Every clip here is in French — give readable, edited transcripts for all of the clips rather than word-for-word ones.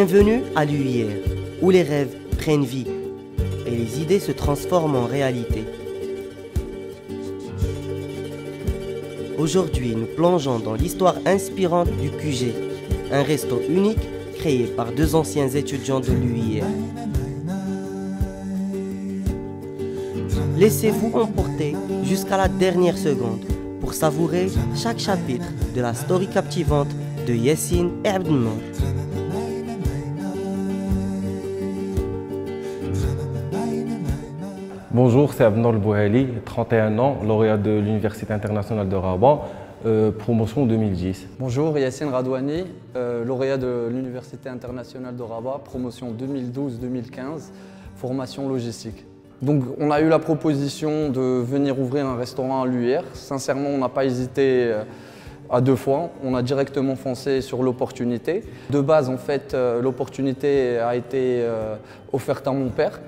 Bienvenue à l'UIR, où les rêves prennent vie et les idées se transforment en réalité. Aujourd'hui, nous plongeons dans l'histoire inspirante du QG, un resto unique créé par deux anciens étudiants de l'UIR. Laissez-vous emporter jusqu'à la dernière seconde pour savourer chaque chapitre de la story captivante de Yassine et Abdelnour. Bonjour, c'est Abdelnour Bouhali, 31 ans, lauréat de l'Université internationale de Rabat, promotion 2010. Bonjour, Yassine Radouani, lauréat de l'Université internationale de Rabat, promotion 2012-2015, formation logistique. Donc on a eu la proposition de venir ouvrir un restaurant à l'UIR. Sincèrement, on n'a pas hésité à deux fois. On a directement foncé sur l'opportunité. De base, en fait, l'opportunité a été offerte à mon père.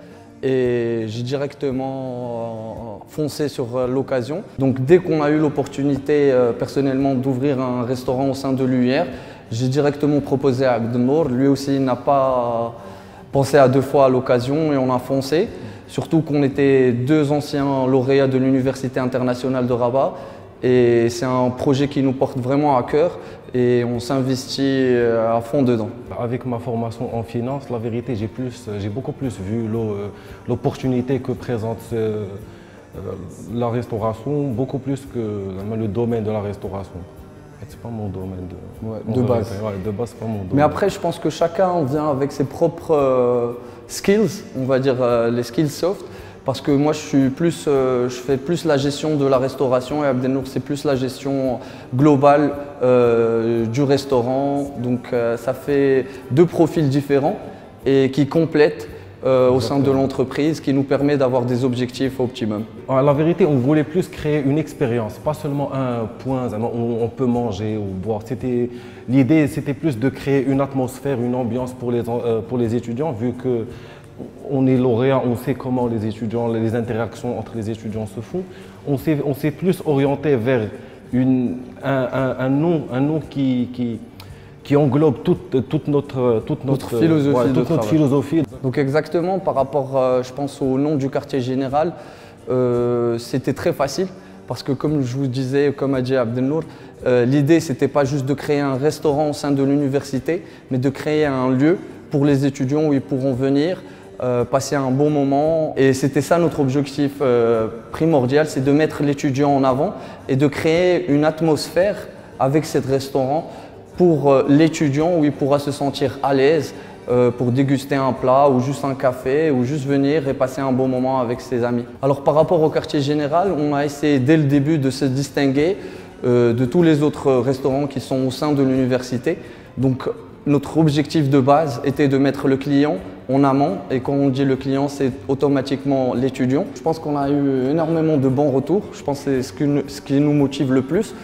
Et j'ai directement foncé sur l'occasion. Donc dès qu'on a eu l'opportunité personnellement d'ouvrir un restaurant au sein de l'UIR, j'ai directement proposé à Abdelnour. Lui aussi n'a pas pensé à deux fois à l'occasion et on a foncé. Surtout qu'on était deux anciens lauréats de l'Université internationale de Rabat. Et c'est un projet qui nous porte vraiment à cœur et on s'investit à fond dedans. Avec ma formation en finance, la vérité, j'ai beaucoup plus vu l'opportunité que présente la restauration, beaucoup plus que le domaine de la restauration. C'est pas mon domaine de base. De base, c'est pas mon domaine. Mais après, je pense que chacun vient avec ses propres skills, on va dire les skills soft. Parce que moi, je fais plus la gestion de la restauration et Abdelnour, c'est plus la gestion globale du restaurant. Donc, ça fait deux profils différents et qui complètent au sein de l'entreprise, qui nous permet d'avoir des objectifs optimum. La vérité, on voulait plus créer une expérience, pas seulement un point où on peut manger ou boire. L'idée, c'était plus de créer une atmosphère, une ambiance pour les étudiants, vu que on est lauréat, on sait comment les étudiants, les interactions entre les étudiants se font. On s'est plus orienté vers un nom qui englobe toute notre philosophie. Donc exactement, par rapport, je pense, au nom du quartier général, c'était très facile. Parce que comme je vous disais, comme a dit Abdelnour, l'idée, c'était pas juste de créer un restaurant au sein de l'université, mais de créer un lieu pour les étudiants où ils pourront venir, passer un bon moment. Et c'était ça notre objectif primordial, c'est de mettre l'étudiant en avant et de créer une atmosphère avec ce restaurant pour l'étudiant où il pourra se sentir à l'aise pour déguster un plat ou juste un café ou juste venir et passer un bon moment avec ses amis. Alors par rapport au quartier général, on a essayé dès le début de se distinguer de tous les autres restaurants qui sont au sein de l'université. Donc notre objectif de base était de mettre le client en amont et quand on dit le client, c'est automatiquement l'étudiant. Je pense qu'on a eu énormément de bons retours, je pense que c'est ce qui nous motive le plus.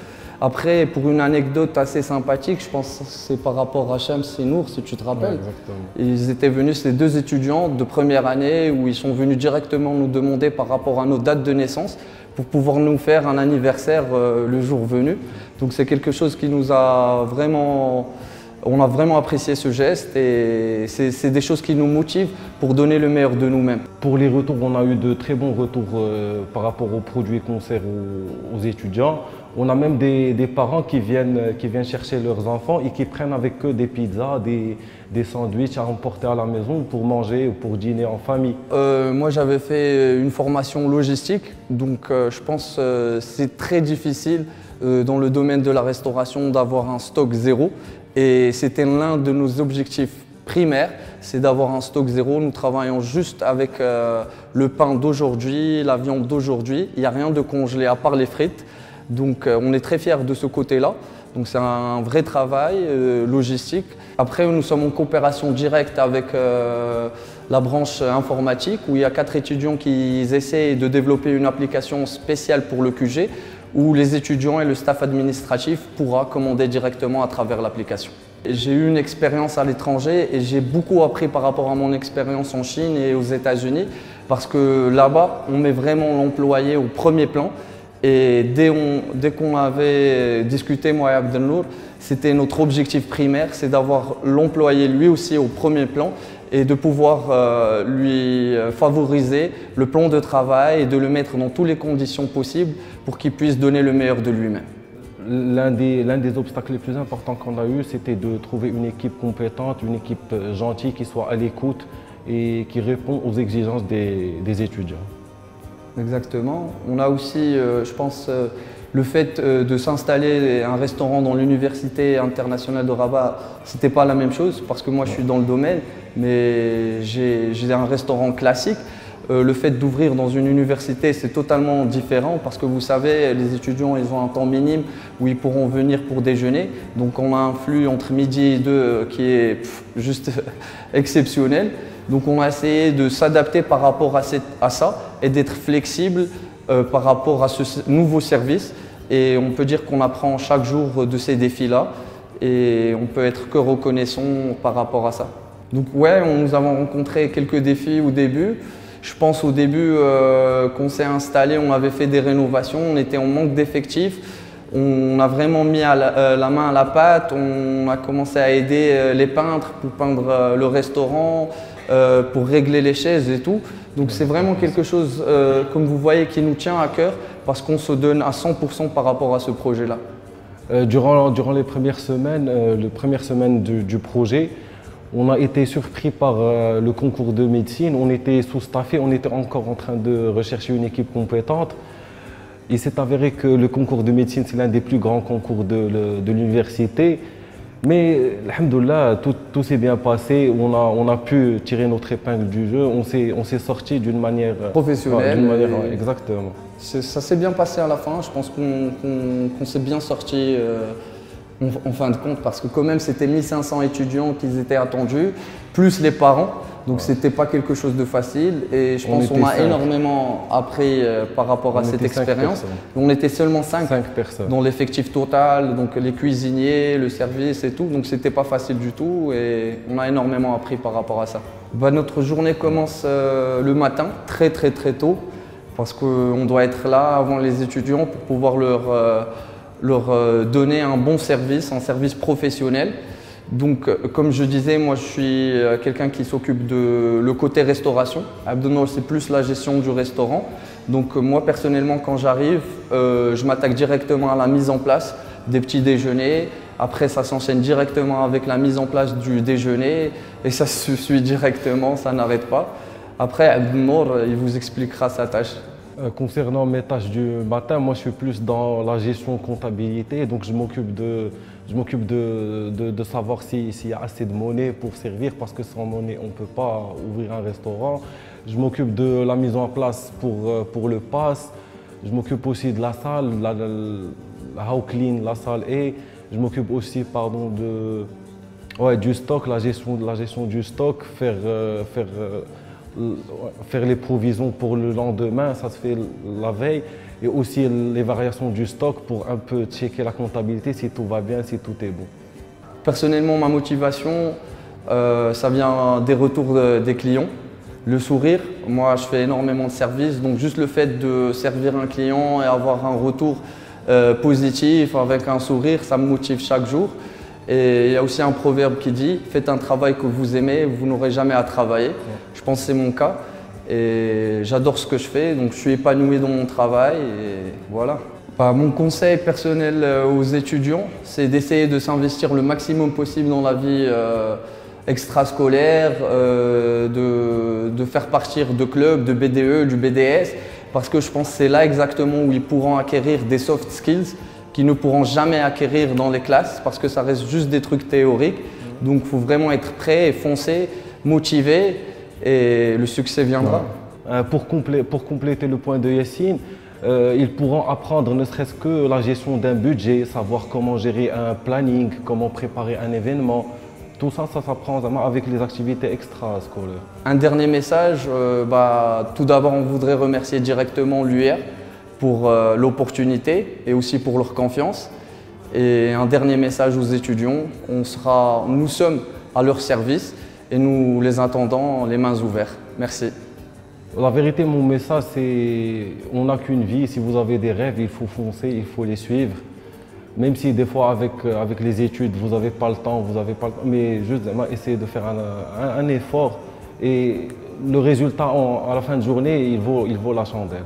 Après, pour une anecdote assez sympathique, je pense que c'est par rapport à Shams et Nour, si tu te rappelles. Ouais, ils étaient venus, c'est deux étudiants de première année où ils sont venus directement nous demander par rapport à nos dates de naissance pour pouvoir nous faire un anniversaire le jour venu. Donc c'est quelque chose qui nous a vraiment... On a vraiment apprécié ce geste et c'est des choses qui nous motivent pour donner le meilleur de nous-mêmes. Pour les retours, on a eu de très bons retours par rapport aux produits qu'on sert aux étudiants. On a même des parents qui viennent chercher leurs enfants et qui prennent avec eux des pizzas, des sandwichs à emporter à la maison pour manger ou pour dîner en famille. Moi, j'avais fait une formation logistique, donc je pense que c'est très difficile dans le domaine de la restauration d'avoir un stock zéro. Et c'était l'un de nos objectifs primaires, c'est d'avoir un stock zéro. Nous travaillons juste avec le pain d'aujourd'hui, la viande d'aujourd'hui. Il n'y a rien de congelé à part les frites. Donc on est très fiers de ce côté-là. Donc c'est un vrai travail logistique. Après, nous sommes en coopération directe avec la branche informatique où il y a 4 étudiants qui essaient de développer une application spéciale pour le QG où les étudiants et le staff administratif pourra commander directement à travers l'application. J'ai eu une expérience à l'étranger et j'ai beaucoup appris par rapport à mon expérience en Chine et aux États-Unis parce que là-bas, on met vraiment l'employé au premier plan Et dès qu'on avait discuté, moi et Abdelnour, c'était notre objectif primaire, c'est d'avoir l'employé lui aussi au premier plan et de pouvoir lui favoriser le plan de travail et de le mettre dans toutes les conditions possibles pour qu'il puisse donner le meilleur de lui-même. L'un des obstacles les plus importants qu'on a eu, c'était de trouver une équipe compétente, une équipe gentille qui soit à l'écoute et qui répond aux exigences des étudiants. Exactement. On a aussi, je pense, le fait de s'installer un restaurant dans l'Université internationale de Rabat, c'était pas la même chose parce que moi je suis dans le domaine, mais j'ai un restaurant classique. Le fait d'ouvrir dans une université, c'est totalement différent parce que vous savez, les étudiants, ils ont un temps minime où ils pourront venir pour déjeuner. Donc on a un flux entre midi et 2 qui est juste exceptionnel. Donc on a essayé de s'adapter par rapport à ça et d'être flexible par rapport à ce nouveau service. Et on peut dire qu'on apprend chaque jour de ces défis-là et on peut être que reconnaissant par rapport à ça. Donc ouais, nous avons rencontré quelques défis au début. Je pense au début qu'on s'est installé, on avait fait des rénovations, on était en manque d'effectifs. On a vraiment mis la main à la pâte, on a commencé à aider les peintres pour peindre le restaurant, pour régler les chaises et tout. Donc c'est vraiment quelque chose, comme vous voyez, qui nous tient à cœur parce qu'on se donne à 100% par rapport à ce projet-là. Durant les premières semaines du projet, on a été surpris par le concours de médecine. On était sous-staffé, on était encore en train de rechercher une équipe compétente. Il s'est avéré que le concours de médecine, c'est l'un des plus grands concours de l'université. Mais, alhamdoulilah, tout s'est bien passé. On a pu tirer notre épingle du jeu. On s'est sorti d'une manière professionnelle. Exactement. Ça s'est bien passé à la fin. Je pense qu'on s'est bien sorti en fin de compte parce que quand même, c'était 1500 étudiants qui étaient attendus, plus les parents. Donc c'était pas quelque chose de facile et je pense qu'on a énormément appris par rapport à cette expérience. On était seulement 5 personnes dans l'effectif total, donc les cuisiniers, le service et tout. Donc c'était pas facile du tout et on a énormément appris par rapport à ça. Notre journée commence le matin, très tôt, parce qu'on doit être là avant les étudiants pour pouvoir leur donner un bon service, un service professionnel. Donc, comme je disais, moi je suis quelqu'un qui s'occupe de le côté restauration. Abdelnour, c'est plus la gestion du restaurant. Donc moi personnellement, quand j'arrive, je m'attaque directement à la mise en place des petits déjeuners. Après, ça s'enchaîne directement avec la mise en place du déjeuner et ça se suit directement, ça n'arrête pas. Après, Abdelnour, il vous expliquera sa tâche. Concernant mes tâches du matin, moi je suis plus dans la gestion comptabilité, donc je m'occupe de savoir s'il y a assez de monnaie pour servir, parce que sans monnaie on ne peut pas ouvrir un restaurant. Je m'occupe de la mise en place pour le pass. Je m'occupe aussi de la salle, how clean la salle est. Je m'occupe aussi du stock, la gestion du stock, faire les provisions pour le lendemain, ça se fait la veille, et aussi les variations du stock pour un peu checker la comptabilité, si tout va bien, si tout est bon. Personnellement, ma motivation, ça vient des retours des clients. Le sourire, moi je fais énormément de services, donc juste le fait de servir un client et avoir un retour positif avec un sourire, ça me motive chaque jour. Et il y a aussi un proverbe qui dit « Faites un travail que vous aimez, vous n'aurez jamais à travailler ». Je pense que c'est mon cas et j'adore ce que je fais, donc je suis épanoui dans mon travail et voilà. Mon conseil personnel aux étudiants, c'est d'essayer de s'investir le maximum possible dans la vie extrascolaire, de faire partir de clubs, de BDE, du BDS, parce que je pense que c'est là exactement où ils pourront acquérir des soft skills qu'ils ne pourront jamais acquérir dans les classes parce que ça reste juste des trucs théoriques. Donc il faut vraiment être prêt et foncer, motivé et le succès viendra. Pour compléter le point de Yassine, ils pourront apprendre ne serait-ce que la gestion d'un budget, savoir comment gérer un planning, comment préparer un événement. Tout ça, ça s'apprend avec les activités extrascolaires. Un dernier message, tout d'abord on voudrait remercier directement l'UR pour l'opportunité et aussi pour leur confiance. Et un dernier message aux étudiants, nous sommes à leur service et nous les attendons les mains ouvertes. Merci. La vérité, mon message, c'est on n'a qu'une vie. Si vous avez des rêves, il faut foncer, il faut les suivre. Même si des fois, avec les études, vous n'avez pas le temps, mais juste essayez de faire un effort. Et le résultat, à la fin de journée, il vaut la chandelle.